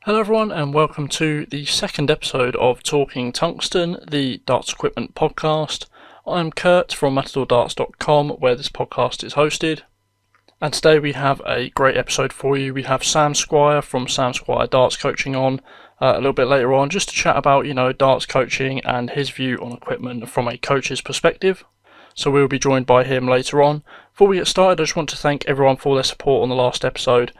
Hello everyone and welcome to the second episode of Talking Tungsten, the darts equipment podcast. I'm Kurt from matadordarts.com where this podcast is hosted. And today we have a great episode for you. We have Sam Squire from Sam Squire Darts Coaching on a little bit later on just to chat about, darts coaching and his view on equipment from a coach's perspective. So we'll be joined by him later on. Before we get started, I just want to thank everyone for their support on the last episode.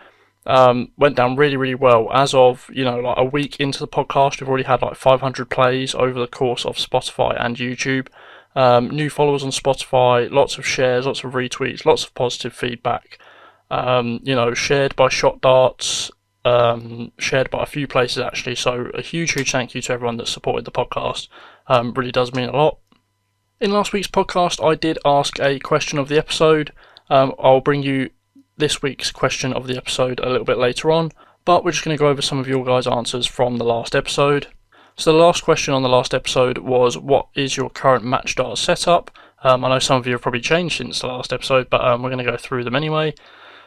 Went down really well. As of a week into the podcast, we've already had 500 plays over the course of Spotify and YouTube. New followers on Spotify, lots of shares, lots of retweets, lots of positive feedback. Shared by Shot Darts, shared by a few places actually. So a huge thank you to everyone that supported the podcast. Really does mean a lot. In last week's podcast, I did ask a question of the episode. I'll bring you this week's question of the episode a little bit later on, but we're just going to go over some of your guys' answers from the last episode. So the last question on the last episode was, what is your current match dart setup? I know some of you have probably changed since the last episode, but we're going to go through them anyway.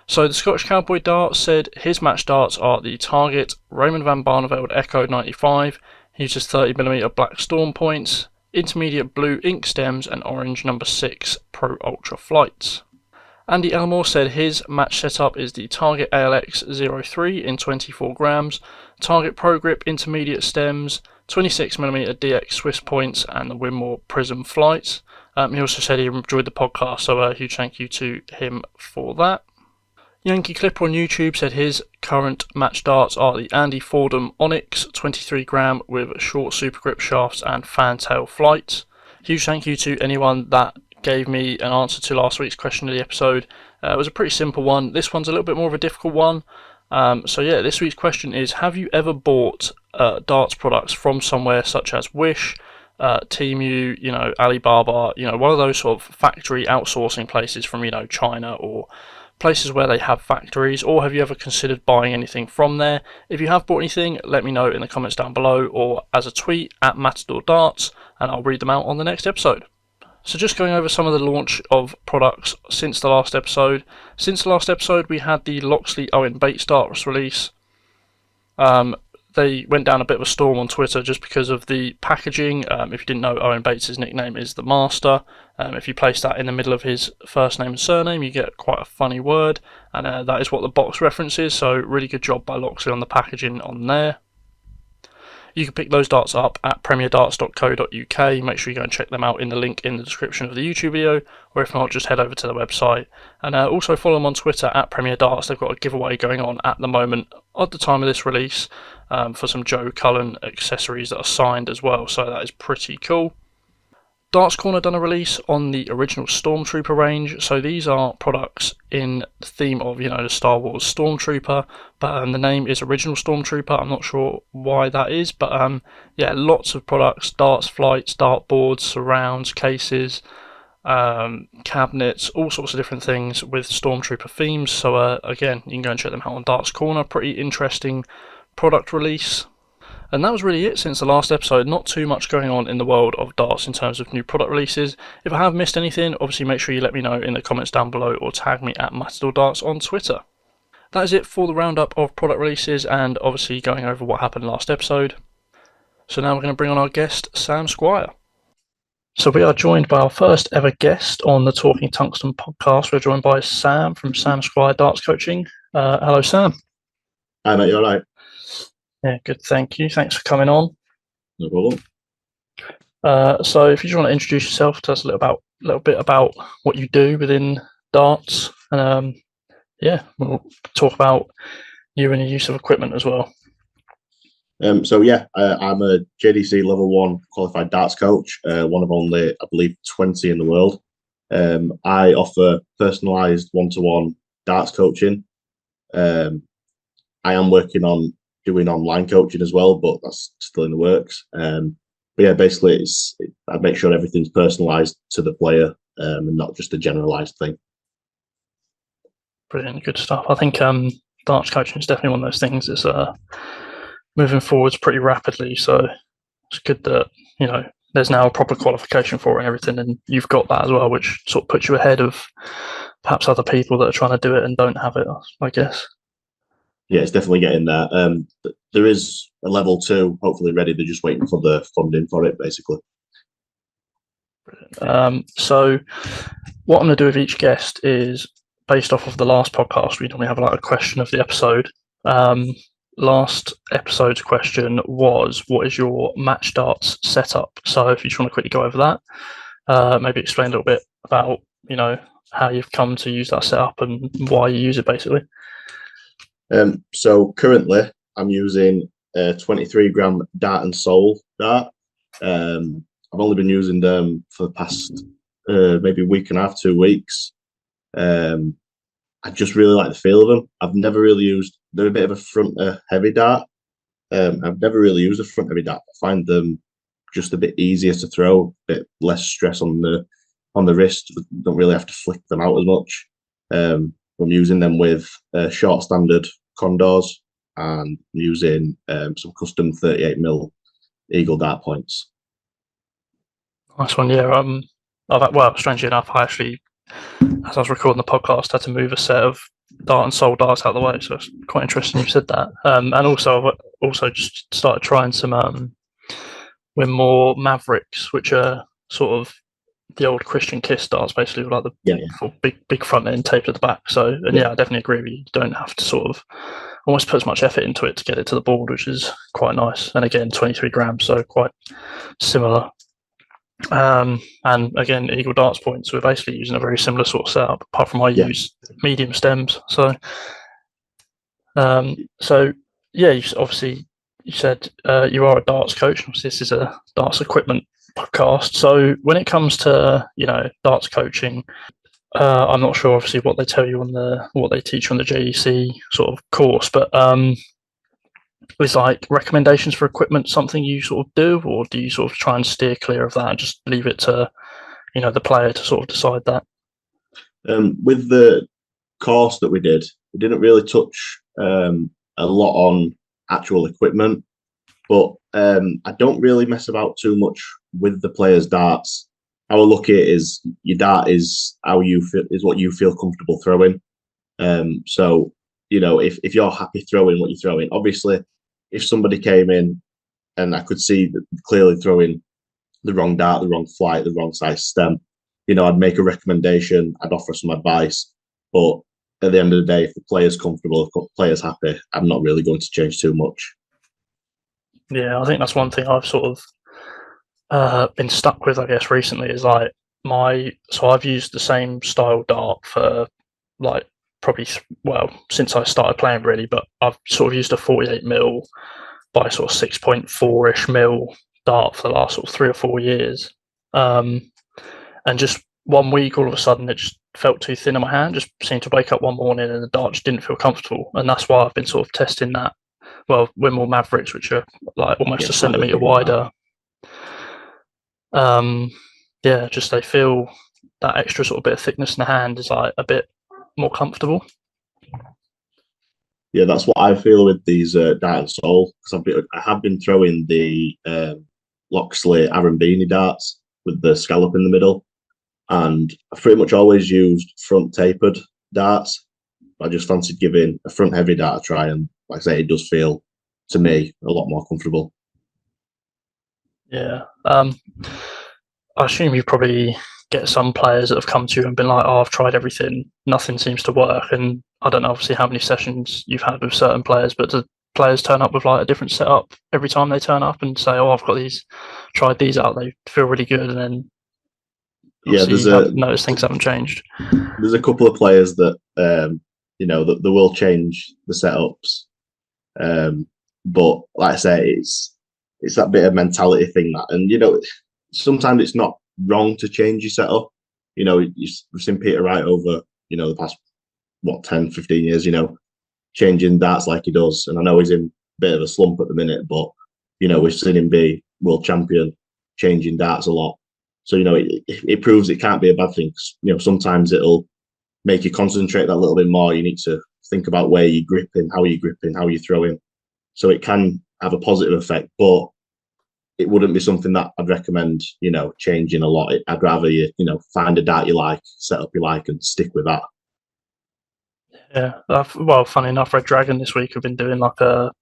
So the Scottish Cowboy Dart said his match darts are the Target Raymond van Barneveld Echo 95. He uses 30mm black storm points, intermediate blue ink stems, and orange number 6 Pro Ultra flights. Andy Elmore said his match setup is the Target ALX 03 in 24 grams, Target Pro Grip intermediate stems, 26mm DX Swiss points, and the Winmore Prism flights. He also said he enjoyed the podcast, so a huge thank you to him for that. Yankee Clipper on YouTube said his current match darts are the Andy Fordham Onyx 23 gram with short super grip shafts and fantail flights. Huge thank you to anyone that gave me an answer to last week's question of the episode. It was a pretty simple one. This one's a little bit more of a difficult one. This week's question is, have you ever bought darts products from somewhere such as Wish, Temu, Alibaba, one of those sort of factory outsourcing places from, China or places where they have factories, or have you ever considered buying anything from there? If you have bought anything, let me know in the comments down below or as a tweet at Matador Darts, and I'll read them out on the next episode. So just going over some of the launch of products since the last episode. Since the last episode, we had the Loxley Owen Bates darts release. They went down a bit of a storm on Twitter just because of the packaging. If you didn't know, Owen Bates' nickname is the Master. If you place that in the middle of his first name and surname, you get quite a funny word, and that is what the box references. So really good job by Loxley on the packaging on there. You can pick those darts up at premierdarts.co.uk. Make sure you go and check them out in the link in the description of the YouTube video, or if not, just head over to the website. And also follow them on Twitter at Premier Darts. They've got a giveaway going on at the moment, at the time of this release, for some Joe Cullen accessories that are signed as well, so that is pretty cool. Darts Corner done a release on the original Stormtrooper range. So these are products in the theme of, the Star Wars Stormtrooper, but the name is Original Stormtrooper. I'm not sure why that is, but lots of products: darts flights, dart boards, surrounds, cases, cabinets, all sorts of different things with Stormtrooper themes. So again, you can go and check them out on Darts Corner. Pretty interesting product release. And that was really it since the last episode. Not too much going on in the world of darts in terms of new product releases. If I have missed anything, obviously make sure you let me know in the comments down below or tag me at Matador Darts on Twitter. That is it for the roundup of product releases and obviously going over what happened last episode. So now we're going to bring on our guest, Sam Squire. So we are joined by our first ever guest on the Talking Tungsten podcast. We're joined by Sam from Sam Squire Darts Coaching. Hello, Sam. Hi, mate. You all right? Yeah, good. Thank you. Thanks for coming on. No problem. So if you just want to introduce yourself, tell us a little bit about what you do within darts, and we'll talk about you and your use of equipment as well. I'm a JDC level 1 qualified darts coach, one of only, I believe, 20 in the world. I offer personalised one-to-one darts coaching. I am working on doing online coaching as well, but that's still in the works. Basically, I make sure everything's personalised to the player and not just a generalised thing. Brilliant, good stuff. I think darts coaching is definitely one of those things that's moving forwards pretty rapidly. So it's good that there's now a proper qualification for it and everything, and you've got that as well, which sort of puts you ahead of perhaps other people that are trying to do it and don't have it, I guess. Yeah, it's definitely getting there. there is a level 2, hopefully ready. They're just waiting for the funding for it, basically. So what I'm going to do with each guest is based off of the last podcast. We normally have like a question of the episode. Last episode's question was, what is your match darts setup? So if you just want to quickly go over that, maybe explain a little bit about, how you've come to use that setup and why you use it, basically. So currently I'm using a 23-gram dart and soul dart. I've only been using them for the past maybe week and a half, 2 weeks. I just really like the feel of them. I've never really used. They're a bit of a front heavy dart. I've never really used a front heavy dart. I find them just a bit easier to throw, a bit less stress on the wrist. Don't really have to flick them out as much. I'm using them with short standard condors and using some custom 38mm eagle dart points. Nice one, yeah. Well, strangely enough, I actually, as I was recording the podcast, had to move a set of dart and soul darts out of the way, so it's quite interesting you said that. And also, I've also just started trying some Winmore Mavericks, which are sort of the old Christian Kiss darts, basically, with like the big front end taped at the back. So, and I definitely agree with you. You don't have to sort of almost put as much effort into it to get it to the board, which is quite nice. And again, 23 grams, so quite similar. And again, Eagle darts points, we're basically using a very similar sort of setup, apart from I use medium stems. So, you said you are a darts coach. This is a darts equipment podcast. So when it comes to darts coaching, I'm not sure obviously what they tell you what they teach on the JDC sort of course, but is like recommendations for equipment something you sort of do, or do you sort of try and steer clear of that and just leave it to the player to sort of decide that? With the course that we didn't really touch a lot on actual equipment, but I don't really mess about too much with the players' darts. How I look at it is your dart is how you feel, is what you feel comfortable throwing. So if you're happy throwing what you're throwing, obviously if somebody came in and I could see that clearly throwing the wrong dart, the wrong flight, the wrong size stem, I'd make a recommendation, I'd offer some advice. But at the end of the day, if the player's comfortable, if the player's happy, I'm not really going to change too much. Yeah, I think that's one thing I've sort of been stuck with, I guess, recently is like so I've used the same style dart for like probably since I started playing really, but I've sort of used a 48mm by sort of 6.4-ish mil dart for the last sort of 3 or 4 years, and just 1 week all of a sudden it just felt too thin in my hand. Just seemed to wake up one morning and the dart just didn't feel comfortable, and that's why I've been sort of testing that. Well, Winmore Mavericks, which are like almost a centimetre wider. Just they feel that extra sort of bit of thickness in the hand is like a bit more comfortable. Yeah, that's what I feel with these dart and soul, because I have been throwing the Loxley Arambini darts with the scallop in the middle, and I've pretty much always used front tapered darts. I just fancied giving a front heavy dart a try, and like I say, it does feel to me a lot more comfortable. Yeah. I assume you probably get some players that have come to you and been like, "Oh, I've tried everything, nothing seems to work." And I don't know, obviously, how many sessions you've had with certain players, but do players turn up with like a different setup every time they turn up and say, "Oh, I've got tried these out, they feel really good," and then notice things haven't changed? There's a couple of players that that they will change the setups, but like I say, it's that bit of mentality thing that, and sometimes it's not wrong to change your setup. We've seen Peter Wright over the past 10, 15 years, changing darts like he does, and I know he's in a bit of a slump at the minute, but we've seen him be world champion changing darts a lot. So it proves it can't be a bad thing. Sometimes it'll make you concentrate that little bit more. You need to think about where you're gripping, how you're throwing. So it can have a positive effect, but it wouldn't be something that I'd recommend, changing a lot. I'd rather you find a dart you like, set up you like, and stick with that. Yeah. Funny enough, Red Dragon this week have been doing like a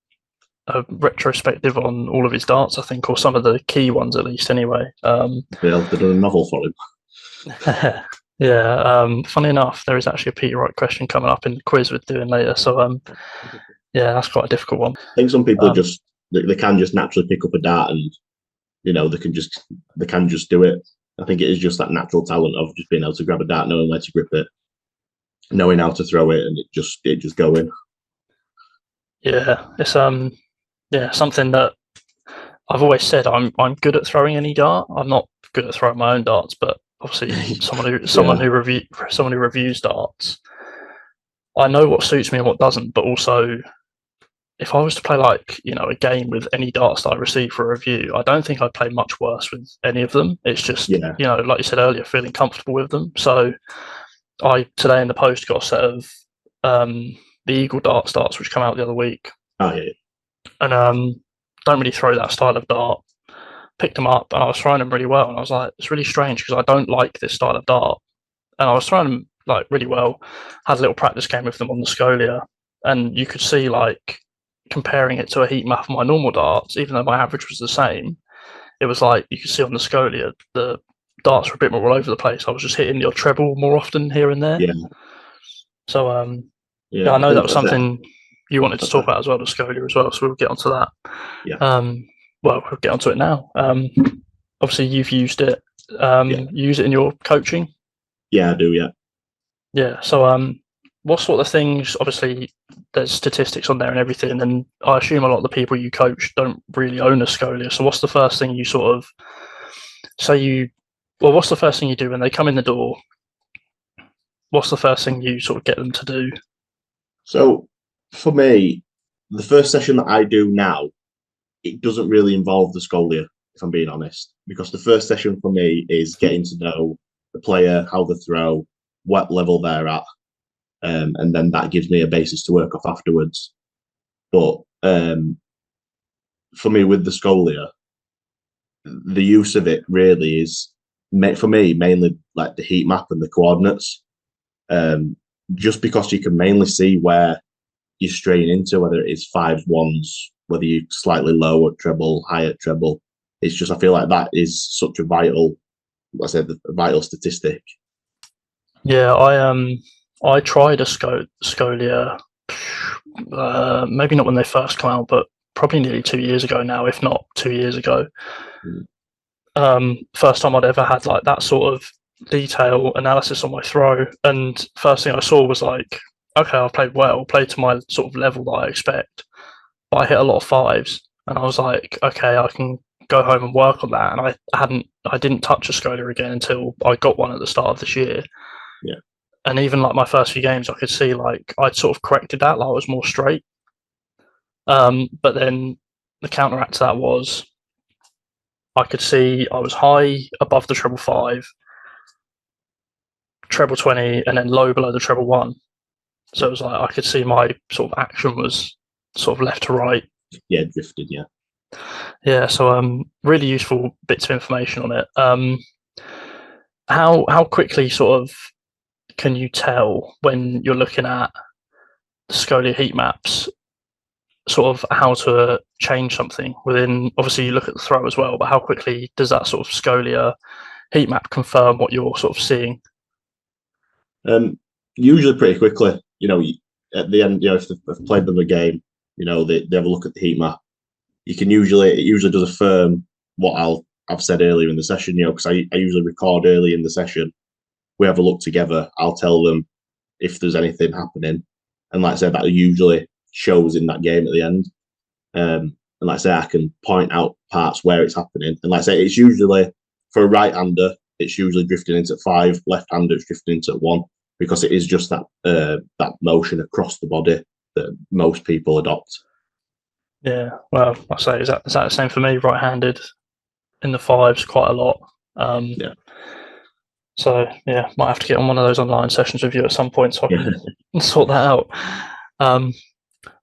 a retrospective on all of his darts, I think, or some of the key ones at least. Anyway, They've done a novel for him. yeah. Funny enough, there is actually a Peter Wright question coming up in the quiz we're doing later. So yeah, that's quite a difficult one. I think some people they can just naturally pick up a dart and they can just do it. I think it is just that natural talent of just being able to grab a dart, knowing where to grip it, knowing how to throw it, and it just go in. Yeah, it's something that I've always said. I'm good at throwing any dart. I'm not good at throwing my own darts, but obviously someone who reviews darts, I know what suits me and what doesn't. But also, if I was to play a game with any darts that I receive for a review, I don't think I'd play much worse with any of them. It's just like you said earlier, feeling comfortable with them. So I today in the post got a set of the Eagle darts which come out the other week. Oh yeah. And don't really throw that style of dart. Picked them up and I was throwing them really well, and I was like, it's really strange because I don't like this style of dart. And I was throwing them really well. Had a little practice game with them on the Scolia, and you could see comparing it to a heat map of my normal darts, even though my average was the same, it was you could see on the Scolia the darts were a bit more all over the place. I was just hitting the treble more often here and there. Yeah. So I know that was something you wanted to talk about as well, the Scolia as well. So we'll get onto that. Yeah. Well, we'll get onto it now. Obviously, you've used it. You use it in your coaching? Yeah, I do, yeah. Yeah, so what sort of things, obviously, there's statistics on there and everything, and I assume a lot of the people you coach don't really own a Scolia, so what's the first thing you what's the first thing you do when they come in the door? What's the first thing you sort of get them to do? So, for me, the first session that I do now, it doesn't really involve the Scolia, if I'm being honest, because the first session for me is getting to know the player, how they throw, what level they're at, and then that gives me a basis to work off afterwards. But for me, with the Scolia, the use of it really is, for me, mainly like the heat map and the coordinates, just because you can mainly see where you're straying into, whether it is fives, ones, whether you're slightly low at treble, high at treble. It's just, I feel like that is such a vital, a vital statistic. Yeah, I tried a Scolia, maybe not when they first come out, but probably nearly 2 years ago now, if not 2 years ago. First time I'd ever had that sort of detail analysis on my throw, and first thing I saw was okay, I've played to my sort of level that I expect, but I hit a lot of fives, and I was like, okay, I can go home and work on that. And I didn't touch a Scolia again until I got one at the start of this year. Yeah. And even my first few games, I could see I'd sort of corrected that, I was more straight. But then the counteract to that was I could see I was high above the treble 5, treble 20, and then low below the treble 1. So it was I could see my sort of action was sort of left to right. Yeah, drifted, yeah. Yeah, so really useful bits of information on it. How quickly sort of can you tell when you're looking at the Scolia heat maps, sort of how to change something within? Obviously, you look at the throw as well, but how quickly does that sort of Scolia heat map confirm what you're sort of seeing? Usually pretty quickly. At the end, if they've played them a game, they have a look at the heat map. It usually does affirm what I've said earlier in the session, because I usually record early in the session. We have a look together. I'll tell them if there's anything happening. And like I said, that usually shows in that game at the end. And like I say, I can point out parts where it's happening. And like I say, it's usually, for a right-hander, it's usually drifting into 5, left-hander, it's drifting into 1, because it is just that motion across the body that most people adopt. Yeah, well, I say, is that the same for me? Right-handed in the 5s quite a lot. Yeah. So yeah, might have to get on one of those online sessions with you at some point so I can sort that out.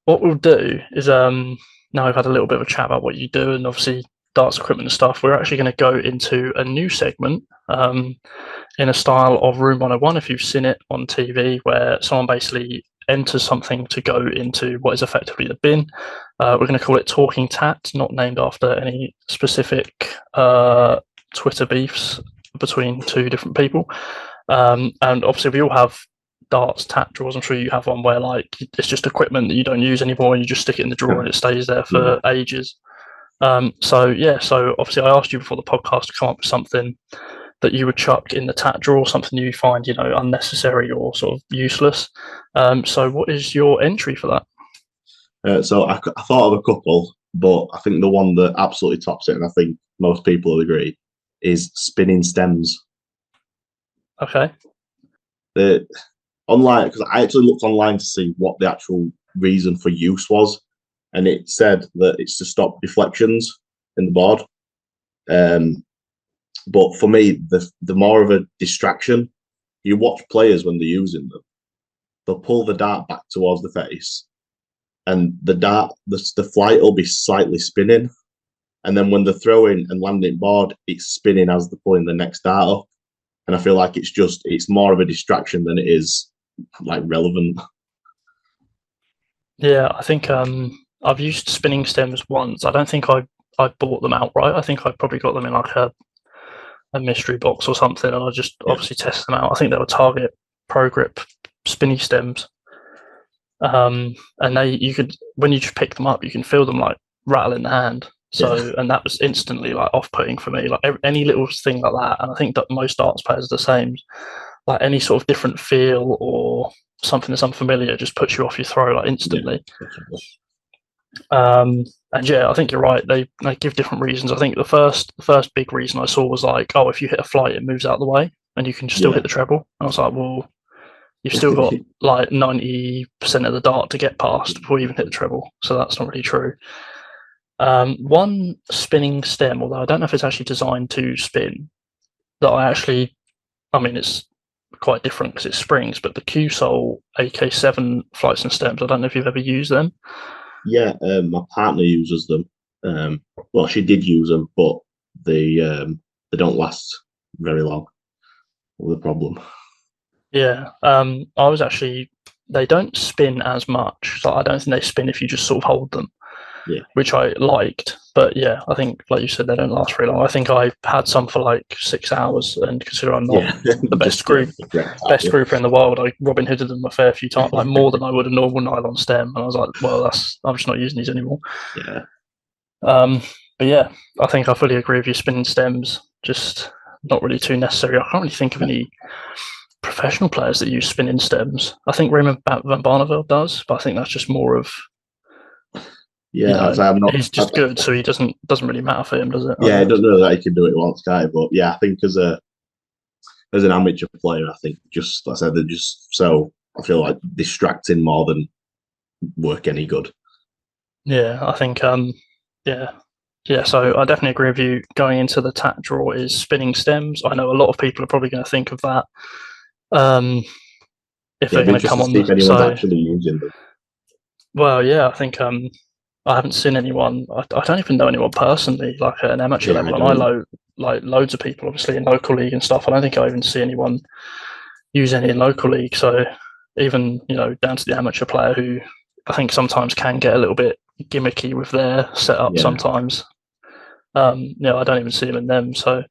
What we'll do is now we've had a little bit of a chat about what you do and obviously darts equipment and stuff, we're actually going to go into a new segment in a style of Room 101, if you've seen it on TV, where someone basically enters something to go into what is effectively the bin. We're going to call it Talking Tat, not named after any specific Twitter beefs between two different people. And obviously, we all have darts tat drawers. I'm sure you have one where like it's just equipment that you don't use anymore, and you just stick it in the drawer and it stays there for ages. So obviously, I asked you before the podcast to come up with something that you would chuck in the tat drawer, something you find unnecessary or sort of useless. So what is your entry for that? So I thought of a couple, but I think the one that absolutely tops it, and I think most people will agree, is spinning stems. Okay. Online, because I actually looked online to see what the actual reason for use was, and it said that it's to stop deflections in the board. But for me, the more of a distraction. You watch players when they're using them; they'll pull the dart back towards the face, and the flight will be slightly spinning, and then when they're throwing and landing board, it's spinning as they're pulling the next dart up. And I feel like it's more of a distraction than it is like relevant. Yeah, I think I've used spinning stems once. I don't think I bought them outright. I think I probably got them in like a mystery box or something, and I just obviously tested them out. I think they were Target Pro Grip spinny stems. And you could, when you just pick them up, you can feel them like rattle in the hand. So, and that was instantly like off-putting for me. Like any little thing like that, and I think that most darts players are the same. Like any sort of different feel or something that's unfamiliar just puts you off your throw like instantly. And yeah, I think you're right. They give different reasons. I think the first big reason I saw was like, oh, if you hit a flight, it moves out of the way, and you can still hit the treble. And I was like, well, you've still got like 90% of the dart to get past before you even hit the treble. So that's not really true. One spinning stem, although I don't know if it's actually designed to spin, that I mean, it's quite different because it's springs, but the Q-Sol AK7 flights and stems, I don't know if you've ever used them. Yeah, my partner uses them. Well, she did use them, but they don't last very long. With the problem. Yeah, they don't spin as much. So I don't think they spin if you just sort of hold them. Yeah. Which I liked, but yeah, I think like you said, they don't last very long. I think I had some for like 6 hours, and consider I'm not the best grouper in the world, I Robin Hooded them a fair few times, like more than I would a normal nylon stem, and I was like, well, I'm just not using these anymore. Yeah. But yeah, I think I fully agree with you. Spinning stems, just not really too necessary. I can't really think of any professional players that use spinning stems. I think Raymond van Barneveld does, but I think that's just more of. Yeah, I'm not. He's just good, so he doesn't really matter for him, does it? Yeah, I don't know that he can do it once, guy. But yeah, I think as an amateur player, I think just like I said, they're just so I feel like distracting more than work any good. Yeah, I think yeah. So I definitely agree with you. Going into the tat draw is spinning stems. I know a lot of people are probably going to think of that. If they're going to come on, if anyone's actually using them. Well, yeah, I think I haven't seen anyone. I don't even know anyone personally, like at an amateur level. And I know like loads of people, obviously in local league and stuff. I don't think I even see anyone use any in local league. So even down to the amateur player, who I think sometimes can get a little bit gimmicky with their setup sometimes. I don't even see them in them. So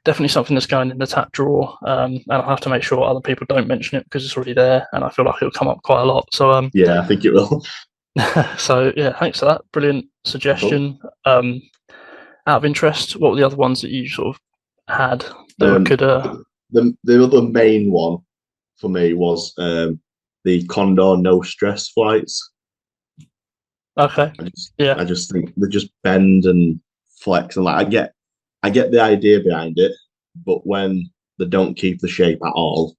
definitely something that's going in the tat drawer. And I'll have to make sure other people don't mention it because it's already there, and I feel like it'll come up quite a lot. So yeah, I think it will. So yeah, thanks for that. Brilliant suggestion. Cool. Out of interest, what were the other ones that you sort of had that could? The other main one for me was the Condor no stress flights. Okay. I just think they just bend and flex, and like I get the idea behind it, but when they don't keep the shape at all,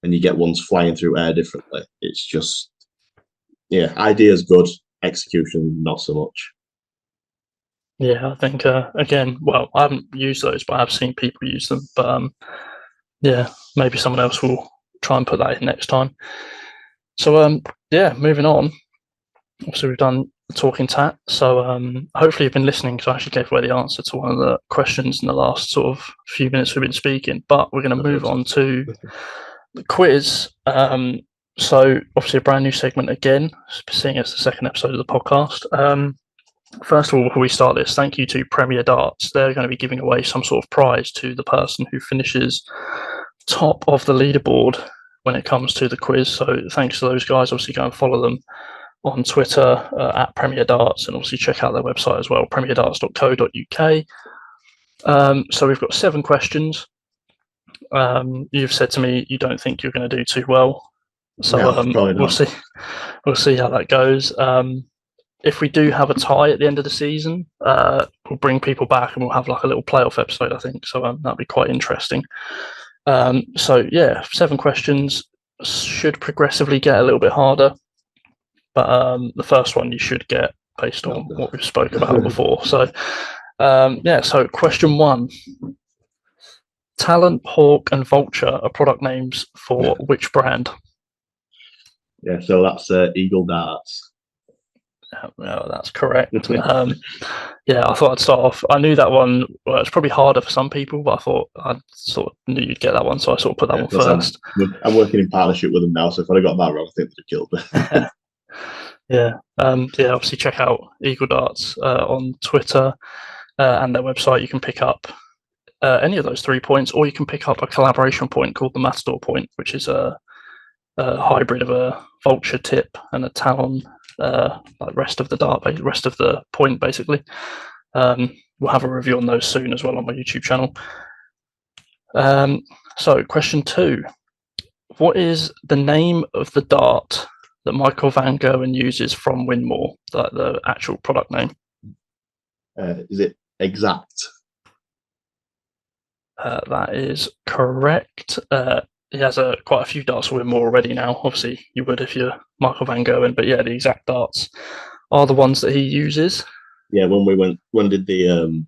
and you get ones flying through air differently, it's just. Yeah, idea's good, execution not so much. Yeah, I think again, well, I haven't used those, but I've seen people use them. But yeah, maybe someone else will try and put that in next time. So yeah, moving on. Obviously, we've done talking tat. So hopefully, you've been listening because I actually gave away the answer to one of the questions in the last sort of few minutes we've been speaking. But we're going to move on to the quiz. So obviously a brand new segment again, seeing it's the second episode of the podcast. First of all, before we start this, thank you to Premier Darts. They're going to be giving away some sort of prize to the person who finishes top of the leaderboard when it comes to the quiz. So thanks to those guys. Obviously, go and follow them on Twitter at Premier Darts, and obviously check out their website as well, premierdarts.co.uk. So we've got 7 questions. You've said to me you don't think you're going to do too well, so No, we'll see. We'll see how that goes. If we do have a tie at the end of the season, we'll bring people back and we'll have like a little playoff episode, I think. So that'll be quite interesting. So yeah, 7 questions, should progressively get a little bit harder, but the first one you should get based on what we've spoke about before. So yeah, so question 1. Talent, Hawk, and Vulture are product names for which brand? Yeah, so that's Eagle Darts. Yeah, that's correct. Yeah, I thought I'd start off. I knew that one. Well, it's probably harder for some people, but I thought I sort of knew you'd get that one, so I sort of put that one first. I'm working in partnership with them now, so if I'd have got that wrong, I think they'd have killed me. Yeah. Yeah. Obviously, check out Eagle Darts on Twitter and their website. You can pick up any of those 3 points, or you can pick up a collaboration point called the Matador point, which is a hybrid of a Vulture tip and a Talon. Like rest of the point, basically. We'll have a review on those soon as well on my YouTube channel. So question 2, what is the name of the dart that Michael Van Gerwen uses from Winmore, like the actual product name? Is it Exact? That is correct. He has quite a few darts for Winmore already now. Obviously, you would if you're Michael Van Gerwen, but yeah, the Exact darts are the ones that he uses. Yeah, when did the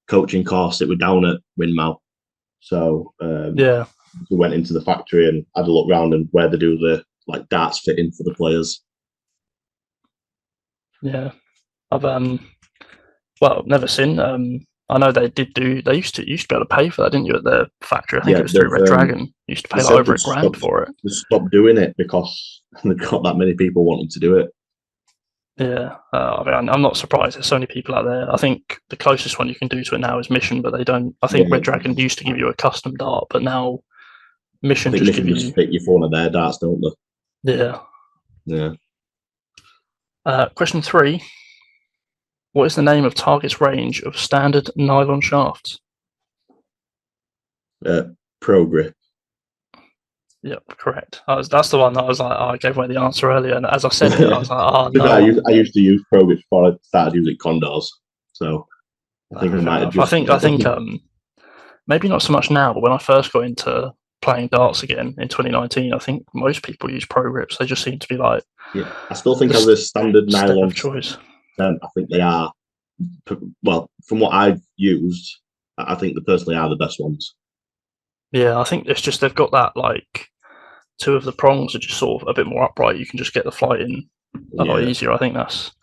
coaching course, it was down at Winmau. So yeah, we went into the factory and had a look around and where they do the like darts fitting for the players. Yeah, I've never seen. I know they did do. They used to be able to pay for that, didn't you, at their factory? I think it was through Red Dragon. You used to pay like over $1,000 for it. They stopped doing it because they've got that many people wanting to do it. Yeah, I mean, I'm not surprised. There's so many people out there. I think the closest one you can do to it now is Mission, but they don't. I think Red Dragon used to give you a custom dart, but now Mission just give you fit you for one of their darts, don't they? Yeah. Yeah. Question 3. What is the name of Target's range of standard nylon shafts? Pro Grip. Yep, correct. That's the one that I was like, I gave away the answer earlier, and as I said it, I was like, oh no. I used to use Pro Grip before I started using Condors, so I think I might have just. I think maybe not so much now, but when I first got into playing darts again in 2019, I think most people use Pro Grips. They just seem to be like. Yeah, I still think as a standard nylon choice. I think they are. Well, from what I've used, I think they personally are the best ones. Yeah, I think it's just they've got that like 2 of the prongs are just sort of a bit more upright. You can just get the flight in a lot easier. I think that's.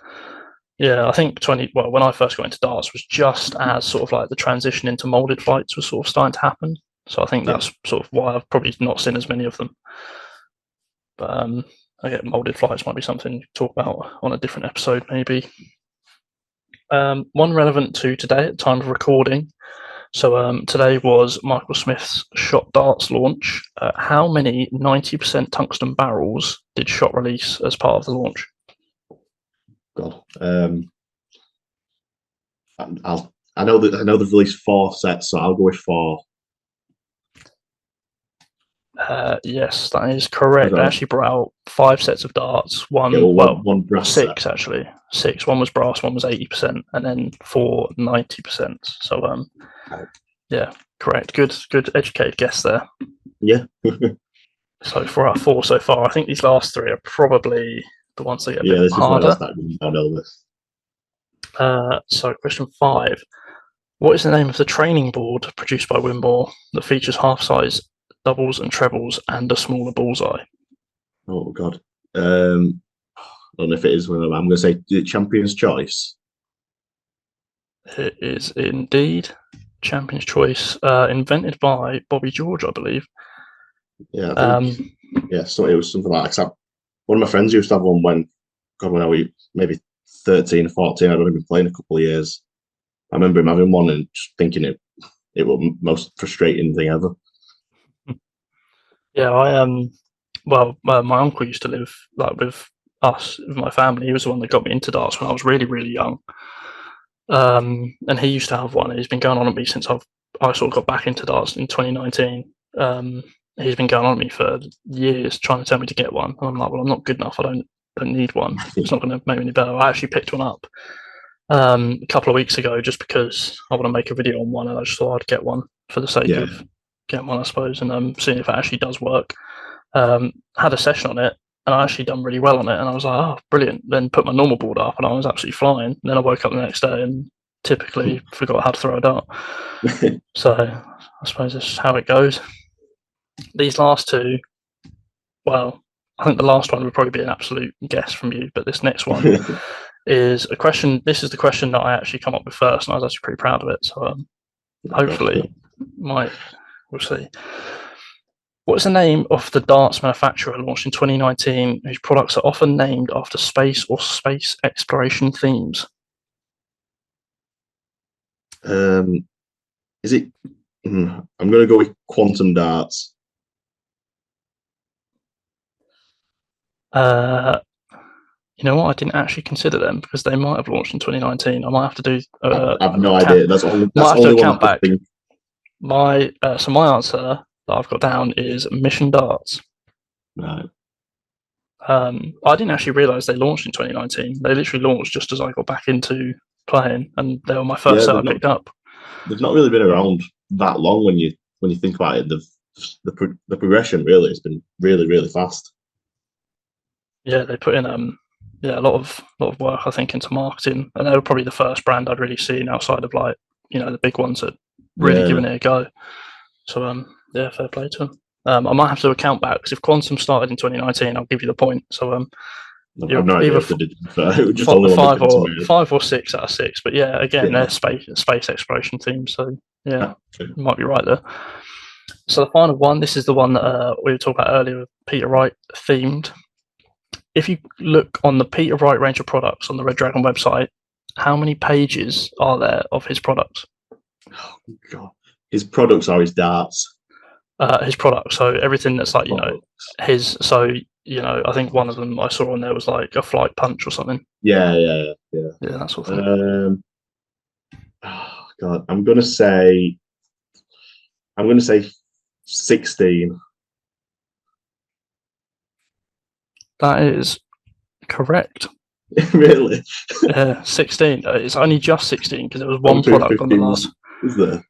Yeah, I think when I first got into darts was just as sort of like the transition into molded flights was sort of starting to happen. So I think that's sort of why I've probably not seen as many of them. But I get molded flights might be something to talk about on a different episode, maybe. One relevant to today at the time of recording. So today was Michael Smith's Shot Darts launch. How many 90% tungsten barrels did Shot release as part of the launch? God, I know they've released 4 sets, so I'll go with 4. Yes, that is correct. They actually brought out 5 sets of darts. One brass 6 set. Actually. 6. One was brass, one was 80%, and then 4 90%. So yeah, correct. Good educated guess there. Yeah. So for our 4 so far, I think these last 3 are probably the ones that get a bit harder. So question 5. What is the name of the training board produced by Winmore that features half-size doubles and trebles and a smaller bullseye? Oh God, I don't know if it is one of them. I'm going to say the Champion's Choice. It is indeed Champion's Choice, invented by Bobby George, I believe. Yeah. Yeah, so it was something like that. One of my friends used to have one when I was maybe 13, 14. I'd only been playing a couple of years. I remember him having one and just thinking it was the most frustrating thing ever. Yeah, well, my uncle used to live like with us, with my family. He was the one that got me into darts when I was really, really young. And he used to have one. He's been going on at me since I sort of got back into darts in 2019. He's been going on at me for years, trying to tell me to get one. And I'm like, well, I'm not good enough. I don't need one. It's not going to make me any better. I actually picked one up a couple of weeks ago just because I want to make a video on one, and I just thought I'd get one for the sake Yeah. of getting one, I suppose, and seeing if it actually does work. Had a session on it, and I actually done really well on it, and I was like, oh, brilliant. Then put my normal board up, and I was absolutely flying. And then I woke up the next day and typically forgot how to throw a dart. So I suppose that's how it goes. These last two, well, I think the last one would probably be an absolute guess from you, but this next one is a question. This is the question that I actually come up with first, and I was actually pretty proud of it. So hopefully, we'll see. What is the name of the darts manufacturer launched in 2019 whose products are often named after space or space exploration themes? Is it? I'm going to go with Quantum Darts. You know what? I didn't actually consider them because they might have launched in 2019. I might have to do. I've no idea. That's only one count back. Think. My answer that I've got down is Mission Darts. Right. I didn't actually realise they launched in 2019. They literally launched just as I got back into playing, and they were my first set I picked up. They've not really been around that long when you think about it. The progression really has been really, really fast. Yeah, they put in a lot of work, I think, into marketing, and they were probably the first brand I'd really seen outside of like the big ones that really giving it a go. So yeah, fair play to them. I might have to account back because if Quantum started in 2019, I'll give you the point. So I've no idea if they did. Just five or 6 out of 6. But yeah, again, they're space exploration team. So yeah, you might be right there. So the final one, this is the one that we were talking about earlier with Peter Wright themed. If you look on the Peter Wright range of products on the Red Dragon website, how many pages are there of his products? Oh God, his products are his darts. His products, so everything that's like his. So I think one of them I saw on there was like a flight punch or something. Yeah, that sort of thing. Oh God, I'm gonna say 16. That is correct. Really? Yeah, 16. It's only just 16 because there was one product on the last. Is there?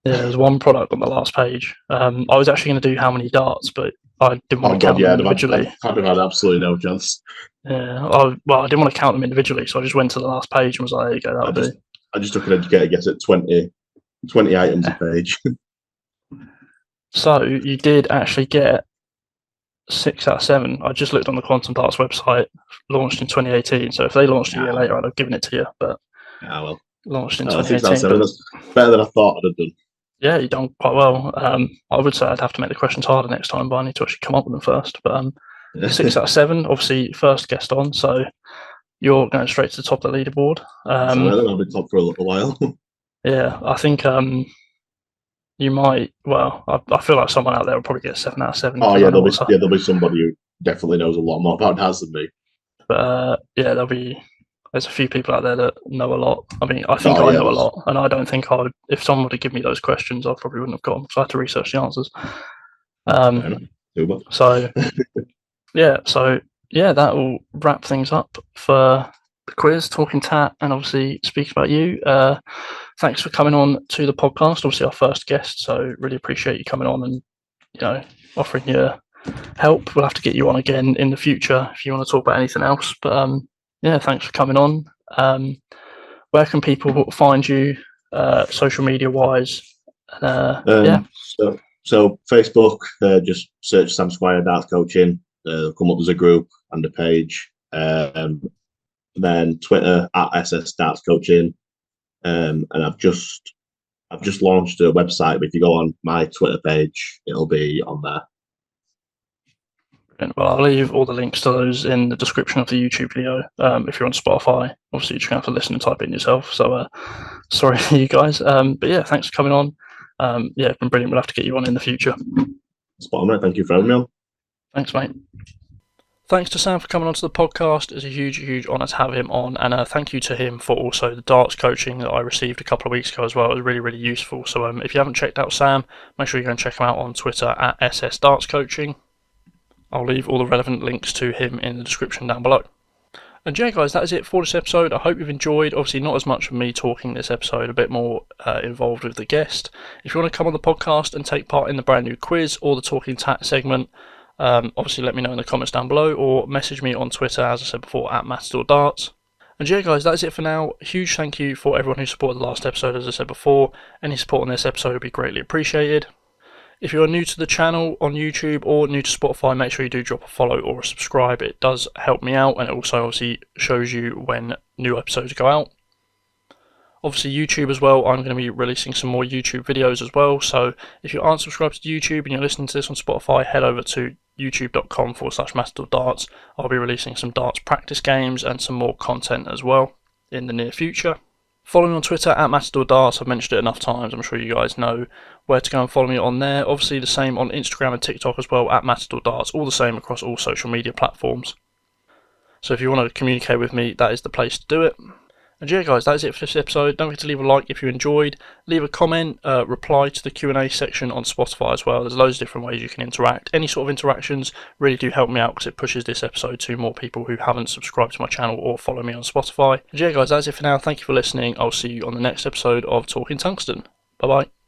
Yeah, there's one product on the last page. I was actually going to do how many darts, but I didn't want to count them individually. I'd have had absolutely no chance. Yeah, I didn't want to count them individually, so I just went to the last page and was like, there you go, that'll do. I just took an educated guess at 20 items a page. So you did actually get 6 out of 7. I just looked on the Quantum Darts website, launched in 2018. So if they launched a year later, I'd have given it to you. But launched in 2018. 6 out of 7. That's better than I thought I'd have done. Yeah, you've done quite well. I would say I'd have to make the questions harder next time, but I need to actually come up with them first. But 6 out of 7, obviously first guest on, so you're going straight to the top of the leaderboard. So I'll be top for a little while. Yeah, I think you might. Well, I feel like someone out there will probably get 7 out of 7. Oh yeah, there'll be somebody who definitely knows a lot more about darts than me. But yeah, there's a few people out there that know a lot. I mean, I think I know a lot, and I don't think if someone would have given me those questions, I probably wouldn't have got them, so I had to research the answers. That will wrap things up for the quiz, talking tat, and obviously speaking about you. Thanks for coming on to the podcast. Obviously, our first guest, so really appreciate you coming on and offering your help. We'll have to get you on again in the future if you want to talk about anything else. But yeah, thanks for coming on. Where can people find you, social media wise? So Facebook, just search Sam Squire Darts Coaching. Come up as a group and a page. Then Twitter at SS Darts Coaching. And I've just launched a website. But if you go on my Twitter page, it'll be on there. Well, I'll leave all the links to those in the description of the YouTube video. If you're on Spotify, obviously you're just going to have to listen and type it in yourself. So sorry for you guys. But yeah, thanks for coming on. Yeah, it's been brilliant. We'll have to get you on in the future. Spot on, mate. Thank you for having me on. Thanks, mate. Thanks to Sam for coming onto the podcast. It's a huge honour to have him on, and thank you to him for also the darts coaching that I received a couple of weeks ago as well. It was really useful. So if you haven't checked out Sam, make sure you go and check him out on Twitter at SS Darts Coaching. I'll leave all the relevant links to him in the description down below. And yeah, guys, that is it for this episode. I hope you've enjoyed. Obviously, not as much of me talking this episode, a bit more involved with the guest. If you want to come on the podcast and take part in the brand new quiz or the Talking Tat segment, obviously let me know in the comments down below or message me on Twitter, as I said before, at Matador Darts. And yeah, guys, that is it for now. A huge thank you for everyone who supported the last episode, as I said before. Any support on this episode would be greatly appreciated. If you are new to the channel on YouTube or new to Spotify, make sure you do drop a follow or a subscribe. It does help me out, and it also obviously shows you when new episodes go out. Obviously YouTube as well, I'm going to be releasing some more YouTube videos as well, so if you aren't subscribed to YouTube and you're listening to this on Spotify, head over to youtube.com/Matador Darts. I'll be releasing some darts practice games and some more content as well in the near future. Follow me on Twitter at Matador Darts. I've mentioned it enough times, I'm sure you guys know where to go and follow me on there. Obviously the same on Instagram and TikTok as well, at Matador Darts, all the same across all social media platforms. So if you want to communicate with me, that is the place to do it. And yeah, guys, that is it for this episode. Don't forget to leave a like if you enjoyed. Leave a comment, reply to the Q&A section on Spotify as well. There's loads of different ways you can interact. Any sort of interactions really do help me out because it pushes this episode to more people who haven't subscribed to my channel or follow me on Spotify. And yeah, guys, that's it for now. Thank you for listening. I'll see you on the next episode of Talking Tungsten. Bye-bye.